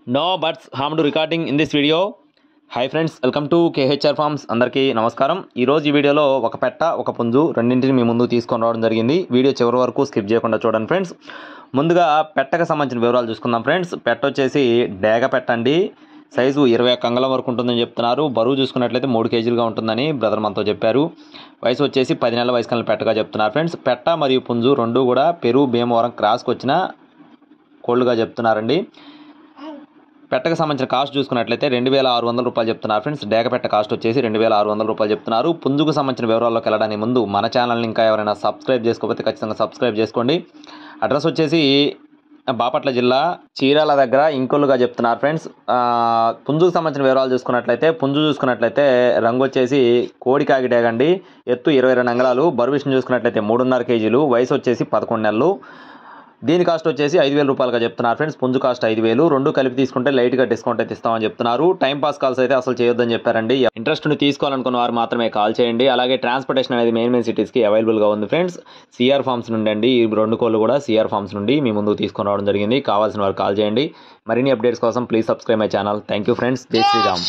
No buts harm to recording in this video. Hi friends, welcome to KHR forms. అందరికీ నమస్కారం. ఈరోజు ఈ వీడియోలో ఒక పెట్ట ఒక పుంజు రెండింటిని మీ ముందు తీసుకొని రావడం జరిగింది. వీడియో చివరి వరకు స్కిప్ చేయకుండా చూడండి ఫ్రెండ్స్. ముందుగా పెట్టకు సంబంధించిన వివరాలు చూసుకుందాం ఫ్రెండ్స్. పెట్ట వచ్చేసి డేగ పెట్టండి, సైజు 21 అంగుళం వరకు ఉంటుందని చెప్తున్నారు. బరువు చూసుకున్నట్లయితే 3 కేజీలుగా ఉంటుందని బ్రదర్ మనతో చెప్పారు. వయసు వచ్చేసి 10 నెలల వయసు కలిగిన పెట్టగా చెప్తున్నారు ఫ్రెండ్స్. పెట్ట మరియు పుంజు రెండు కూడా పెరుగు భీమవరం క్రాస్కి వచ్చిన కోళ్ళుగా చెప్తున్నారండి. పెట్టకు సంబంధించిన కాస్ట్ చూసుకున్నట్లయితే 2600 రూపాయలు చెప్తున్నారు ఫ్రెండ్స్. డేగ పెట్ట కాస్ట్ వచ్చేసి 2600 రూపాయలు చెప్తున్నారు. పుంజుకు సంబంధించిన వివరాల్లోకి వెళ్ళడానికి ముందు మన ఛానల్ని ఇంకా ఎవరైనా సబ్స్క్రైబ్ చేసుకోకపోతే ఖచ్చితంగా సబ్స్క్రైబ్ చేసుకోండి. అడ్రస్ వచ్చేసి బాపట్ల జిల్లా చీరాల దగ్గర ఇంకొల్లుగా చెప్తున్నారు ఫ్రెండ్స్. పుంజుకు సంబంధించిన వివరాలు చూసుకున్నట్లయితే రంగు వచ్చేసి కోడికాకి డేగండి. ఎత్తు 22 అంగుళాలు, బరువు విషయం చూసుకున్నట్లయితే 3.5 కేజీలు, వయసు వచ్చేసి 11 నెలలు. దీని కాస్ట్ వచ్చేసి 5000 రూపాయలుగా చెప్తున్నారు ఫ్రెండ్స్. పుంజు కాస్ట్ 5000, రెండు కలిపి తీసుకుంటే లైట్గా డిస్కౌంట్ అయితే ఇస్తామని చెప్తున్నారు. టైం పాస్ కాల్స్ అయితే అసలు చేయొద్దని చెప్పారండి. ఇంట్రెస్ట్ని తీసుకోవాలనుకున్న వారు మాత్రమే కాల్ చేయండి. అలాగే ట్రాన్స్పోర్టేషన్ అనేది మెయిన్ సిటీస్కి అవైలబుల్గా ఉంది ఫ్రెండ్స్. సిఆర్ ఫార్మ్స్ నుండి అండి. ఈ రెండు కోళ్ళు కూడా సిఆర్ ఫార్మ్స్ నుండి మీ ముందుకు తీసుకొని రావడం జరిగింది. కావాల్సిన వారు కాల్ చేయండి. మరిన్ని అప్డేట్స్ కోసం please subscribe my channel. Thank you friends. జై శ్రీరామ్.